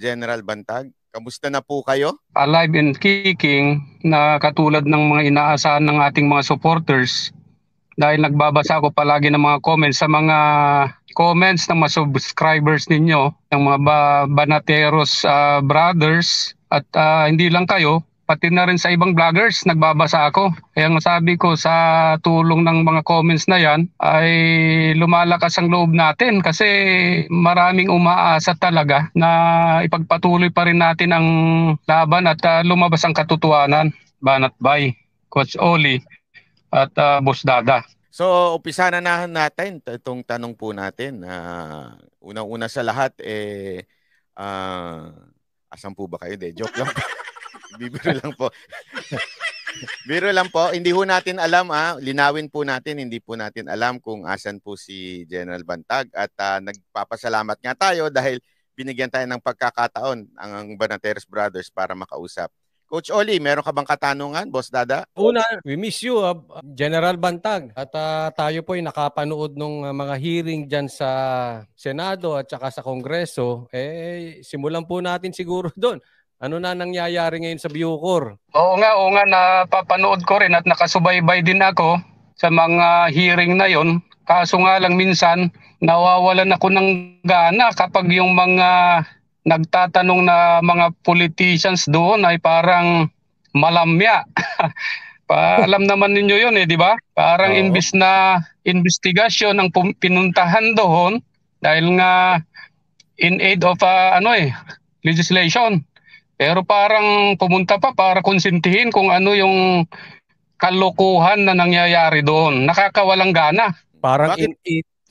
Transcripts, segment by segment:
General Bantag. Kamusta na po kayo? Alive and kicking na katulad ng mga inaasahan ng ating mga supporters dahil nagbabasa ako palagi ng mga comments sa mga comments ng mga subscribers ninyo, ng mga Banateros brothers at hindi lang kayo, pati na rin sa ibang vloggers nagbabasa ako. Kaya ang sabi ko sa tulong ng mga comments na yan ay lumalakas ang loob natin kasi maraming umaasa talaga na ipagpatuloy pa rin natin ang laban at lumabas ang katotohanan. Banat Bay, Coach Oli at Boss Dada. So, umpisa na natin itong tanong po natin. Unang-una sa lahat, asan po ba kayo? Joke lang po. Bibiro lang po. Biro lang po. Hindi po natin alam. Linawin po natin. Hindi po natin alam kung asan po si General Bantag. At nagpapasalamat nga tayo dahil binigyan tayo ng pagkakataon ang Banateros Brothers para makausap. Coach Oli, meron ka bang katanungan, Boss Dada? Una, we miss you, General Bantag. At tayo po ay nakapanood ng mga hearing dyan sa Senado at saka sa Kongreso. Simulan po natin siguro doon. Ano na nangyayari ngayon sa Bucor? Oo nga, napapanood ko rin at nakasubaybay din ako sa mga hearing na yon. Kaso nga lang minsan, nawawalan ako ng gana kapag yung mga nagtatanong na mga politicians doon ay parang malamya. Alam naman ninyo yun di ba? Parang imbis na investigasyon ang pinuntahan doon dahil nga in aid of legislation. Pero parang pumunta pa para konsintihin kung ano yung kalokohan na nangyayari doon. Nakakawalang gana. Parang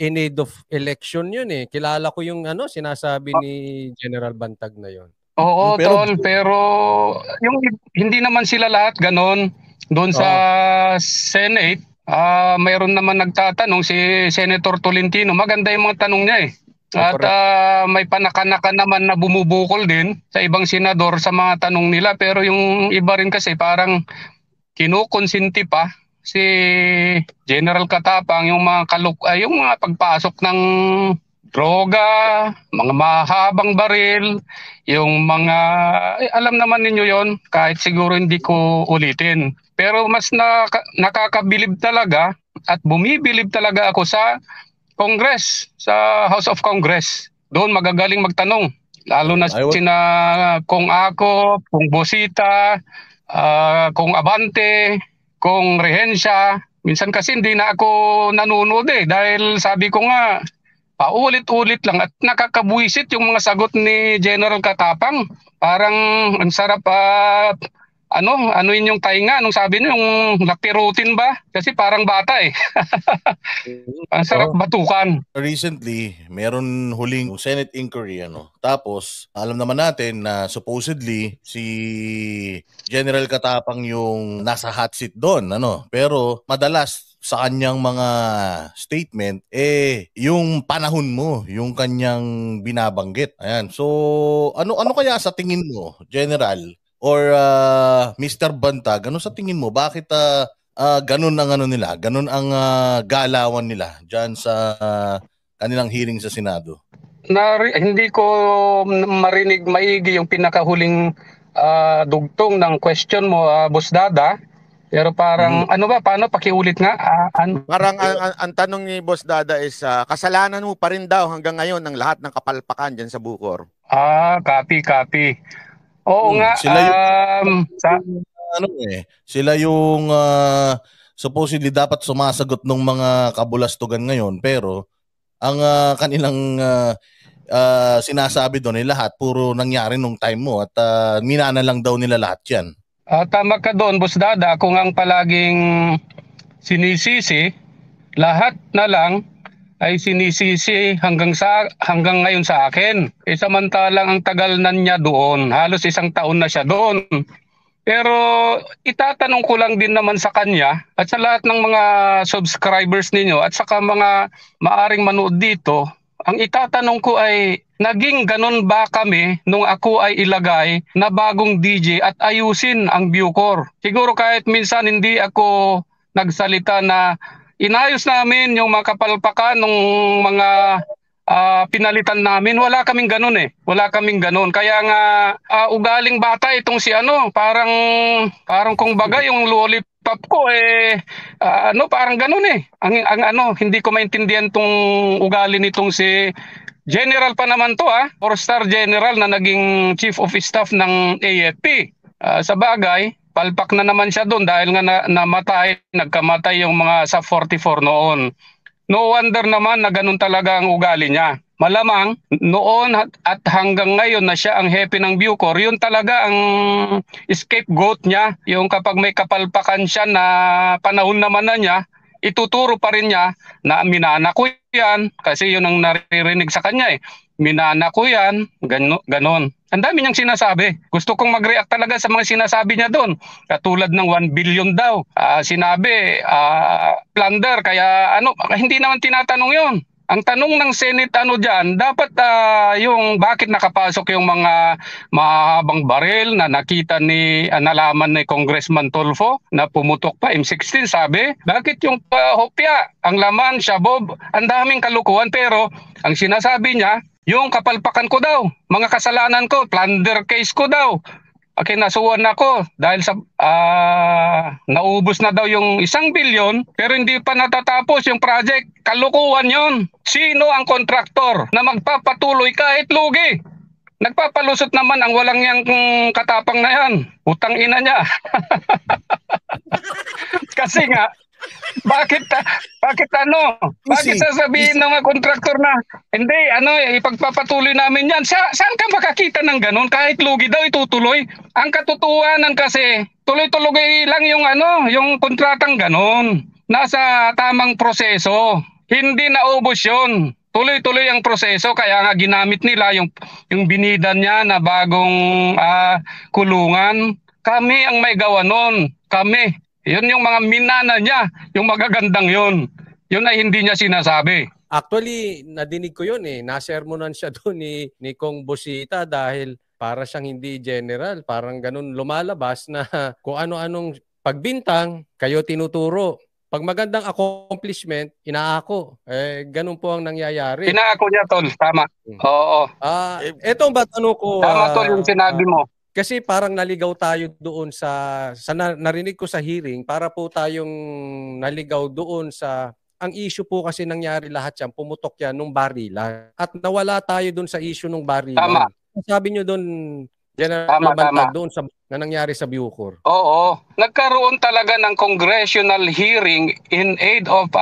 in aid of election yun Kilala ko yung sinasabi ni General Bantag na yun. Oo, pero yung hindi naman sila lahat ganon. Doon sa Senate, mayroon naman nagtatanong si Senator Tolentino. Maganda yung mga tanong niya At may panaka-naka naman na bumubukol din sa ibang senador sa mga tanong nila. Pero yung iba rin kasi parang kinukonsinti pa si General Katapang yung mga yung mga pagpasok ng droga, mga mahabang baril, yung mga alam naman ninyo yon kahit siguro hindi ko ulitin. Pero mas nakakabilib talaga at bumibilib talaga ako sa Congress, sa House of Congress. Doon magagaling magtanong. Lalo na sina Kung Ako, Kung Bosita, Kung Abante, Kung Rehensya. Minsan kasi hindi na ako nanonood dahil sabi ko nga, paulit-ulit lang at nakakabuisit yung mga sagot ni General Katapang. Parang ang sarap ano yun yung tainga, anong sabi niyo, yung lapirutin ba? Kasi parang bata Ang sarap batukan. Recently, meron huling Senate inquiry Tapos, alam naman natin na supposedly si General Katapang yung nasa hot seat doon, Pero madalas sa kanyang mga statement yung panahon mo, yung kanyang binabanggit. Ayan. So, ano kaya sa tingin mo, General or Mr. Bantag, ano sa tingin mo? Bakit ganun ang nila? Ganun ang galawan nila diyan sa kanilang hearing sa Senado? Hindi ko marinig maigi yung pinakahuling dugtong ng question mo, Boss Dada. Pero parang paano pakiulit nga? Parang ang tanong ni Boss Dada is kasalanan mo pa rin daw hanggang ngayon ang lahat ng kapalpakan diyan sa Bucor. Copy. Oo nga. Sila yung supposedly dapat sumasagot ng mga kabulastugan ngayon, pero ang kanilang sinasabi doon lahat puro nangyari nung time mo at minana lang daw nila lahat yan. Tama ka doon, Boss Dada. Kung ang palaging sinisisi, lahat na lang ay sinisisi hanggang ngayon sa akin. Samantalang ang tagal na niya doon, halos 1 taon na siya doon. Pero itatanong ko lang din naman sa kanya at sa lahat ng mga subscribers ninyo at saka mga maaring manood dito, ang itatanong ko ay naging ganun ba kami nung ako ay ilagay na bagong DJ at ayusin ang Bucor? Siguro kahit minsan hindi ako nagsalita na inayos namin yung mga kapalpakan ng mga pinalitan namin. Wala kaming ganun eh. Wala kaming ganun. Kaya nga ugaling bata itong si parang kung baga yung lollipop ko parang ganun eh. Ang hindi ko maintindihan tong ugali nitong si General pa naman to 4-star general na naging chief of staff ng AFP. Sa bagay, palpak na naman siya doon dahil nga nagkamatay yung mga SUB-44 noon. No wonder naman na ganun talaga ang ugali niya. Malamang noon at hanggang ngayon na siya ang hepe ng Bucor, yun talaga ang scapegoat niya. Yung kapag may kapalpakan siya na panahon naman na niya, ituturo pa rin niya na minana ko yan kasi yun ang naririnig sa kanya eh. Minana ko yan, ganon. Ang dami niyang sinasabi. Gusto kong mag-react talaga sa mga sinasabi niya doon. Katulad ng 1 billion daw. Sinabi, plunder, kaya hindi naman tinatanong yon. Ang tanong ng Senate dyan, dapat yung bakit nakapasok yung mga mahabang baril na nakita nalaman ni Congressman Tulfo na pumutok pa M16, sabi, bakit yung hopya, ang laman, shabob, ang daming kalukuhan, pero ang sinasabi niya, yung kapalpakan ko daw, mga kasalanan ko, plunder case ko daw. Kinasuhan ako dahil sa naubos na daw yung 1 billion pero hindi pa natatapos yung project. Kalukuhan yon. Sino ang kontraktor na magpapatuloy kahit lugi? Nagpapalusot naman ang walang yang katapang na yan. Utang ina niya. Kasi nga, bakit sasabihin ng mga kontraktor na hindi, ipagpapatuloy namin yan. Saan ka makakita ng ganun? Kahit lugi daw itutuloy. Ang katotohanan kasi, tuloy-tuloy lang yung kontratang ganun. Nasa tamang proseso. Hindi naubos yun. Tuloy-tuloy ang proseso, kaya nga ginamit nila yung binida niya na bagong kulungan. Kami ang may gawa nun. Kami. Yun yung mga minana niya, yung magagandang yun. Yun ay hindi niya sinasabi. Actually, nadinig ko yun eh. Nasermonan siya doon ni Kong Busita dahil para siyang hindi general. Parang ganun lumalabas na kung ano-anong pagbintang, kayo tinuturo. Pag magandang accomplishment, inaako. Ganun po ang nangyayari. Inaako niya, Tol. Tama. Oo. Etong ba tanong ko? Tama, Tol, yung sinabi mo. Kasi parang naligaw tayo doon sa narinig ko sa hearing, para po tayong naligaw doon sa ang issue po kasi nangyari lahat yan, pumutok yan nung barilan. At nawala tayo doon sa issue nung barilan. Tama. Sabi nyo doon, General Bantag, doon na nangyari sa Bucor. Oo. Nagkaroon talaga ng congressional hearing in aid of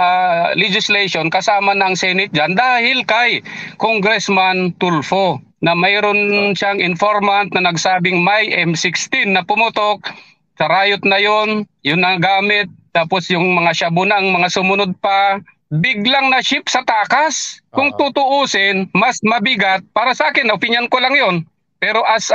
legislation kasama ng Senate dyan dahil kay Congressman Tulfo na mayroon siyang informant na nagsabing may M16 na pumutok sa riot na yon, yun ang gamit. Tapos yung mga syabunang, mga sumunod pa, biglang na ship sa takas. Kung tutuusin, mas mabigat. Para sa akin, opinion ko lang yon. Pero as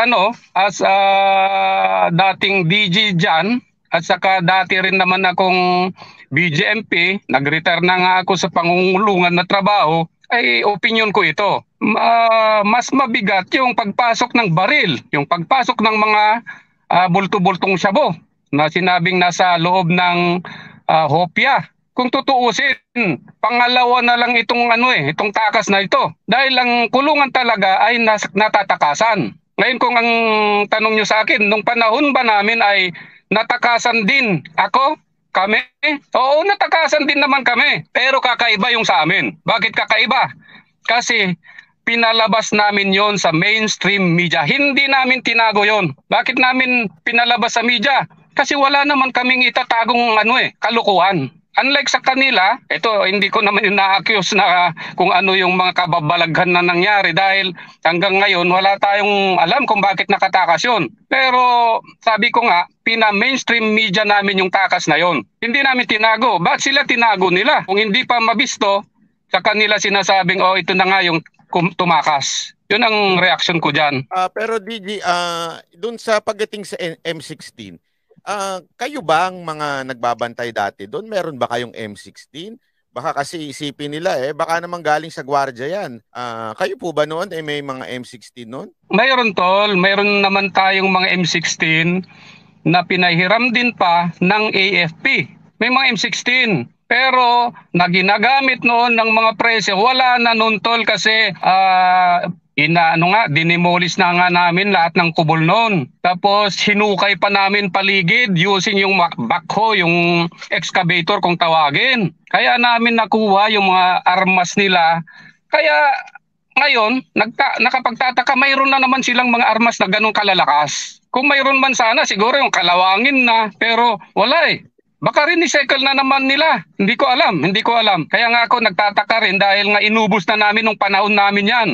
dating DG dyan, at saka dati rin naman akong BJMP, nag-retire na nga ako sa pangungulungan na trabaho, ay opinion ko ito. Mas mabigat yung pagpasok ng baril, yung pagpasok ng mga bulto-bultong syabo na sinabing nasa loob ng hopya. Kung tutuusin, pangalawa na lang itong itong takas na ito. Dahil ang kulungan talaga ay natatakasan. Ngayon kung ang tanong nyo sa akin, nung panahon ba namin ay natakasan din ako? Kami? Oo, natakasan din naman kami. Pero kakaiba yung sa amin. Bakit kakaiba? Kasi pinalabas namin yon sa mainstream media. Hindi namin tinago yon. Bakit namin pinalabas sa media? Kasi wala naman kaming itatagong kalukuhan. Unlike sa kanila, ito hindi ko naman ina-accuse na kung ano yung mga kababalaghan na nangyari dahil hanggang ngayon wala tayong alam kung bakit nakatakas yun. Pero sabi ko nga, pina-mainstream media namin yung takas na yon. Hindi namin tinago. Ba't sila tinago nila? Kung hindi pa mabisto, sa kanila sinasabing, ito na nga yung tumakas. Yun ang reaction ko dyan. Pero DG, dun sa pagdating sa M16, kayo ba ang mga nagbabantay dati doon? Meron ba kayong M16? Baka kasi isipin nila baka naman galing sa gwardiya yan. Kayo po ba noon may mga M16 noon? Mayroon, Tol. Mayroon naman tayong mga M16 na pinahiram din pa ng AFP. May mga M16. Pero na ginagamit noon ng mga presyo, wala na nun tol kasi dinemolis na nga namin lahat ng kubol noon. Tapos hinukay pa namin paligid using yung backhoe, yung excavator kung tawagin. Kaya namin nakuha yung mga armas nila. Kaya ngayon, nakapagtataka, mayroon na naman silang mga armas na ganun kalalakas. Kung mayroon man sana, siguro yung kalawangin na, pero wala eh. Baka rin-recycle na naman nila. Hindi ko alam. Kaya nga ako nagtataka rin dahil nga inubos na namin nung panahon namin yan.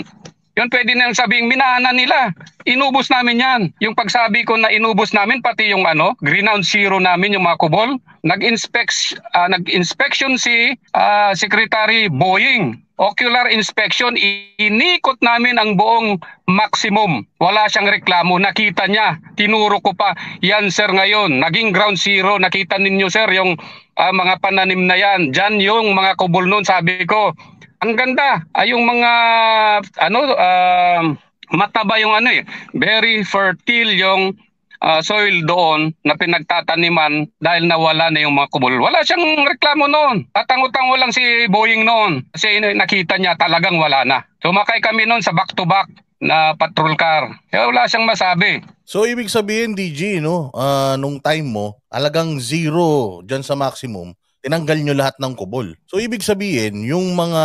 Yun pwede na sabing minana nila. Inubos namin yan. Yung pagsabi ko na inubos namin, pati yung Ground Zero namin, yung mga kubol. Nag-inspection si Secretary Boying. Ocular inspection, inikot namin ang buong maximum. Wala siyang reklamo, nakita niya. Tinuro ko pa, yan sir ngayon, naging ground zero. Nakita ninyo sir yung mga pananim na yan. Diyan yung mga kubol noon, sabi ko. Ang ganda, yung mga mataba yung very fertile yung soil doon na pinagtataniman dahil nawala na yung mga kubol. Wala siyang reklamo noon. Tatango-tango lang si Boying noon kasi nakita niya talagang wala na. Sumakay kami noon sa back-to-back na patrol car. Kaya wala siyang masabi. So ibig sabihin DG, nung time mo, alagang zero dyan sa maximum, tinanggal nyo lahat ng kubol. So ibig sabihin, yung mga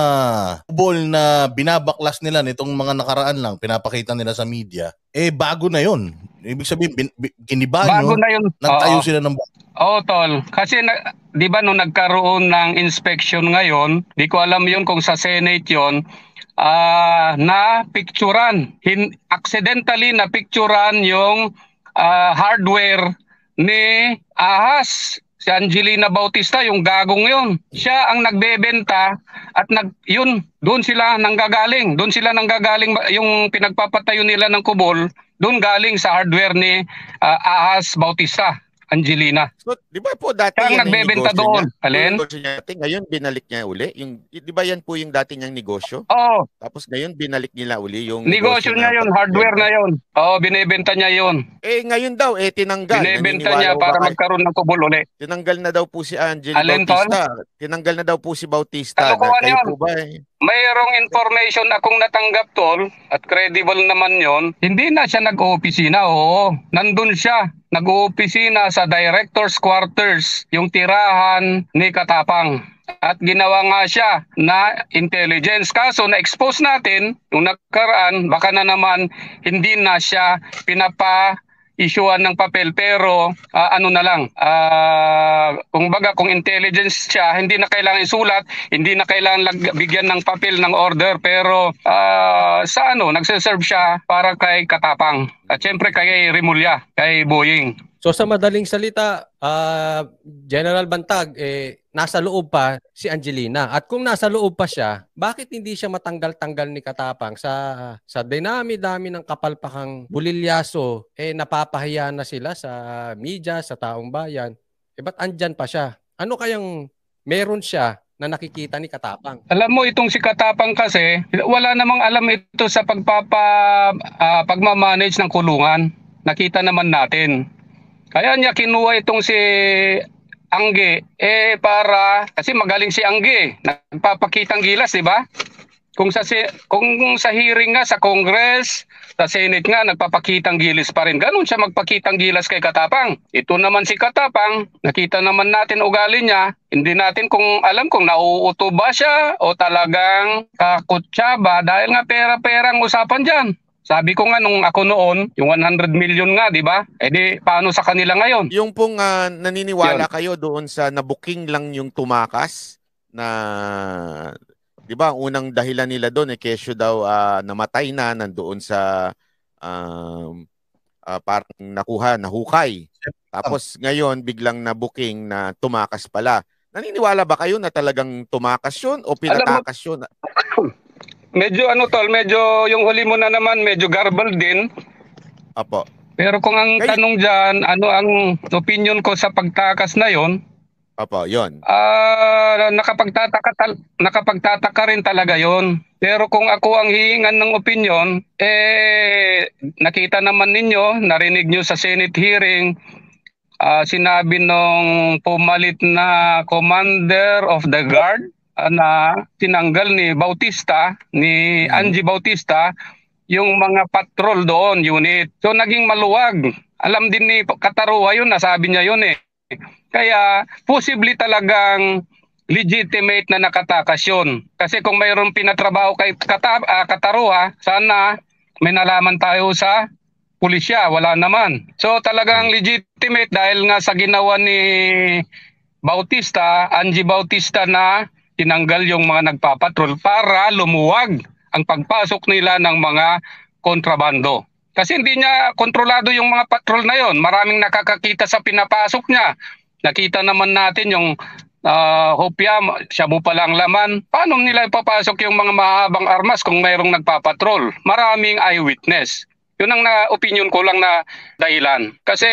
kubol na binabaklas nila nitong mga nakaraan lang, pinapakita nila sa media, bago na yon. Ibig sabihin, kiniba bago nyo, na yun. nagtayo sila ng Oo, tol. Kasi di ba nung nagkaroon ng inspection ngayon, di ko alam yun kung sa Senate yun, na picturean, accidentally na picturean yung hardware ni Ahas. Si Angelina Bautista, yung gagong yun. Siya ang nagbebenta at doon sila nanggagaling. Doon sila nanggagaling yung pinagpapatayo nila ng kubol, doon galing sa hardware ni Ahas Bautista, Angelina. So, di ba po dati siya ang nagbebenta doon. Alin? Ngayon binalik niya uli. Di ba yan po yung dati niyang negosyo? Oo. Tapos ngayon binalik nila uli yung negosyo niya yun, hardware na yun. Oo, binebenta niya yun. Ngayon daw, tinanggal. Binebenta niya para magkaroon ng kubol uli. Tinanggal na daw po si Angelina Bautista. Tinanggal na daw po si Bautista. Kalokohan yun. Po ba mayroong information akong natanggap tol at credible naman yon. Hindi na siya nag-oopisina. Oo, nandun siya. Nag-oopisina sa director's quarters, yung tirahan ni Katapang. At ginawa nga siya na intelligence. Kaso na-expose natin, yung nakaraan, baka na naman hindi na siya pinapa-issuean ng papel. Pero kung intelligence siya, hindi na kailangan isulat, hindi na kailangan bigyan ng papel ng order. Pero nagsiserve siya para kay Katapang. At syempre kay Rimulya, kay Boying. So sa madaling salita, General Bantag, nasa loob pa si Angelina. At kung nasa loob pa siya, bakit hindi siya matanggal-tanggal ni Katapang sa dinami-dami ng kapalpakang bulilyaso, napapahiya na sila sa media, sa taong bayan. Ba't andyan pa siya? Ano kayang meron siya na nakikita ni Katapang? Alam mo, itong si Katapang kasi, wala namang alam ito sa pagmamanage ng kulungan. Nakita naman natin. Kaya niya kinuha itong si Angge kasi magaling si Angge, nagpapakitang gilas, di ba? Kung sa hearing nga sa Congress, sa Senate nga nagpapakitang gilas pa rin. Ganun siya magpakitang gilas kay Katapang. Ito naman si Katapang, nakita naman natin ugali niya. Hindi natin alam kung nauuto ba siya o talagang kakutsa ba dahil nga pera-perang usapan diyan. Sabi ko nga nung ako noon, yung 100 million nga, di ba? Paano sa kanila ngayon? Yung pong naniniwala kayo doon sa nabuking lang yung tumakas na, di ba, unang dahilan nila doon, kesyo daw namatay na nandoon sa parang nahukay. Tapos ngayon, biglang nabuking na tumakas pala. Naniniwala ba kayo na talagang tumakas yun o pinatakas yun? Medyo medyo yung huli mo na naman, medyo garbled din. Apo. Pero kung ang tanong dyan, ano ang opinion ko sa pagtakas na yon? Apo, yon. Nakapagtataka rin talaga yon. Pero kung ako ang hihingan ng opinion, nakita naman ninyo, narinig nyo sa Senate hearing, sinabi nung pumalit na commander of the guard na tinanggal ni Bautista, ni Angie Bautista, yung mga patrol doon, unit. So naging maluwag. Alam din ni Katarua yun, nasabi niya yun eh. Kaya possibly talagang legitimate na nakatakas yun. Kasi kung mayroong pinatrabaho kay Katarua, sana may nalaman tayo sa pulisya, wala naman. So talagang legitimate dahil nga sa ginawa ni Bautista, Angie Bautista na tinanggal yung mga nagpapatrol para lumuwag ang pagpasok nila ng mga kontrabando. Kasi hindi niya kontrolado yung mga patrol na yon. Maraming nakakakita sa pinapasok niya. Nakita naman natin yung hopya, shabu pa lang laman. Paano nila ipapasok yung mga mahabang armas kung mayroong nagpapatrol? Maraming eyewitness. Yun ang opinion ko lang na dahilan. Kasi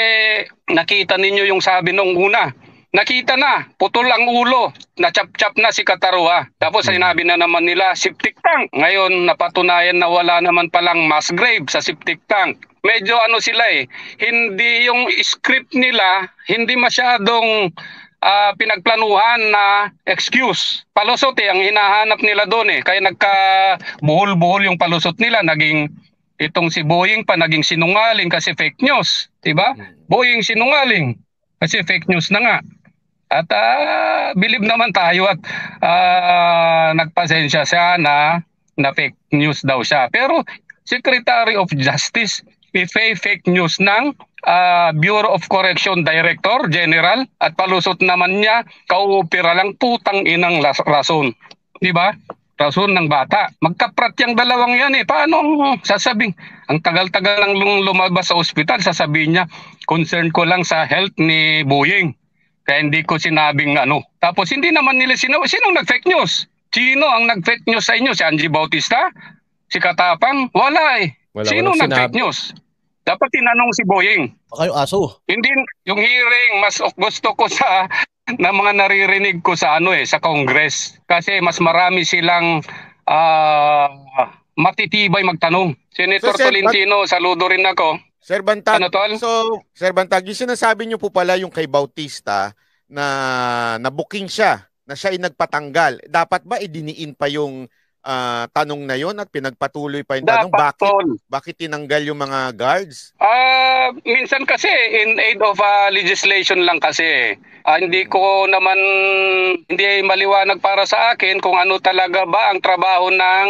nakita ninyo yung sabi nung una. Nakita na, putol ang ulo, na-chap-chap na si Katarua. Tapos sinabi na naman nila, septic tank. Ngayon, napatunayan na wala naman palang mass grave sa septic tank. Medyo ano sila eh, hindi yung script nila, hindi masyadong pinagplanuhan na excuse. Palusot eh, ang hinahanap nila doon eh. Kaya nagka-buhol-buhol yung palusot nila, naging itong si Boying pa naging sinungaling kasi fake news. Diba? Boying sinungaling kasi fake news na nga. At believe naman tayo at nagpasensya siya na fake news daw siya. Pero Secretary of Justice, fake news ng Bureau of Correction Director General at palusot naman niya, kaupira lang putang inang rason. Diba? Rason ng bata. Magkaprat yung dalawang yan eh. Paano sasabing? Ang tagal-tagal lang lumabas sa ospital, sasabihin niya, concern ko lang sa health ni Boying. Kaya hindi ko sinabing ano. Tapos hindi naman nila sinong nag-fake news? Sino ang nag-fake news sa inyo? Si Angie Bautista? Si Katapang? Wala eh. Sino nag-fake news? Dapat tinanong si Boying. Baka yung aso. Hindi, yung hearing, mas gusto ko sa na mga naririnig ko sa sa Congress. Kasi mas marami silang matitibay magtanong. Senator Tolentino, saludo rin ako. Sir Bantag, ano, tol? Sir Bantag, yung sinasabi niyo po pala yung kay Bautista na na-booking siya, na siya ay nagpatanggal. Dapat ba idiniin pa yung tanong na yon at pinagpatuloy pa yung tanong? Bakit tinanggal yung mga guards? Minsan kasi in aid of legislation lang kasi. Hindi ko naman, hindi maliwanag para sa akin kung ano talaga ba ang trabaho ng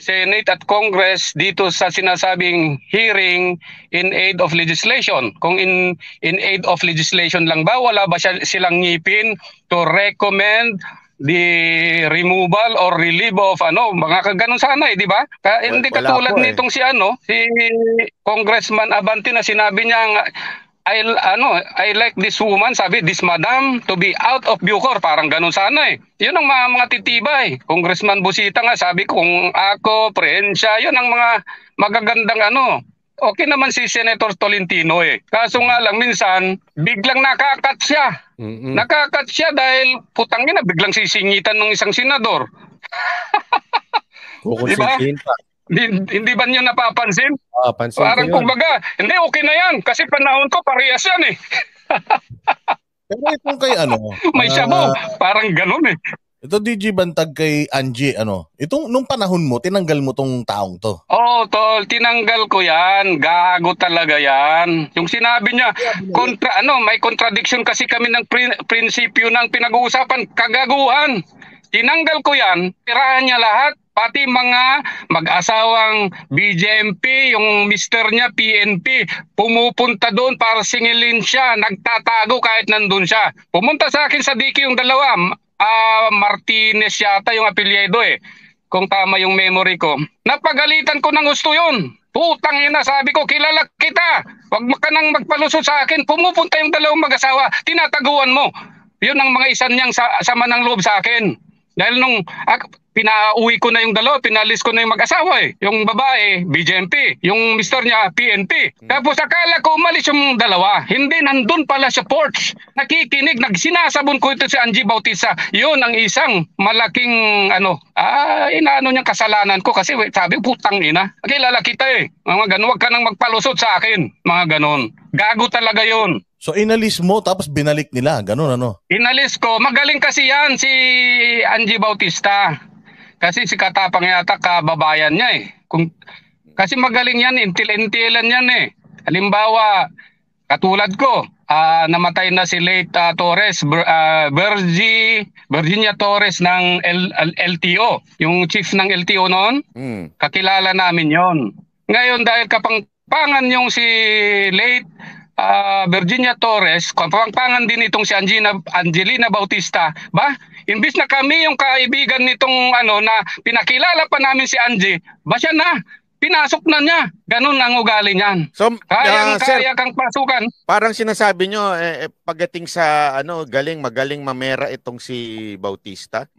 Senate at Congress dito sa sinasabing hearing in aid of legislation. Kung in aid of legislation lang ba, wala ba silang ngipin to recommend the removal or relief of mga kaganon sana di ba? Hindi katulad nitong si Congressman Abante na sinabi niya I like this woman, sabi, this madam to be out of Bucor, parang ganun sana eh. Yun ang mga titibay. Congressman Busita nga, sabi kung ako, Prehensya, yun ang mga magagandang Okay naman si Senator Tolentino eh. Kaso nga lang minsan, biglang nakakat siya. Nakakat siya dahil putang ina, biglang sisingitan ng isang senador. Diba? Hindi ba niyo napapansin? Pansin parang kumbaga, hindi okay na yan kasi panahon ko parehas yan eh. Pero itong kay may shabu, parang ganun eh. Ito DJ Bantag kay Angie, itong nung panahon mo, tinanggal mo tong taong to. Oo, tol, tinanggal ko yan. Gago talaga yan. Yung sinabi niya, may contradiction kasi kami ng prinsipyo ng pinag-uusapan, kagaguhan. Tinanggal ko yan, tirahan niya lahat. Pati mga mag-asawang BJMP, yung mister niya PNP, pumupunta doon para singilin siya, nagtatago kahit nandun siya. Pumunta sa akin sa DQ yung dalawa, Martinez yata yung apelyido eh, kung tama yung memory ko. Napagalitan ko ng gusto yun. Putang ina, sabi ko, kilala kita. Huwag ka nang magpalusot sa akin. Pumupunta yung dalawang mag-asawa, tinataguan mo. Yun ang mga isa niyang sama ng loob sa akin. Dahil nung pinauwi ko na yung dalawa, pinalis ko na yung mag-asawa eh. Yung babae, BJMP. Yung mister niya, PNP. Tapos akala ko umalis yung dalawa. Hindi, nandun pala sa porch. Nakikinig, sinasabon ko ito si Angie Bautista. Yun ang isang malaking inaano niyang kasalanan ko kasi sabi, putang ina. Kilala kita eh. Mga ganun, wag ka nang magpalusot sa akin. Mga ganun. Gago talaga yun. So inalis mo tapos binalik nila, ganun ano? Inalis ko. Magaling kasi yan si Angie Bautista. Kasi si Katapang yata kababayan niya eh. Kasi magaling yan, intil-intilan yan eh. Halimbawa, katulad ko, namatay na si late Torres, Virginia Torres ng LTO. Yung chief ng LTO noon, kakilala namin yon. Ngayon dahil kapangpangan yung si late Virginia Torres, kapangpangan din itong si Angelina Bautista, ba? Imbis na kami yung kaibigan nitong na pinakilala pa namin si Angie, ba siya na? Pinasok na niya. Ganun ang ugali niyan. So, kaya sir, kang pasukan. parang sinasabi nyo, pagdating sa magaling mamera itong si Bautista.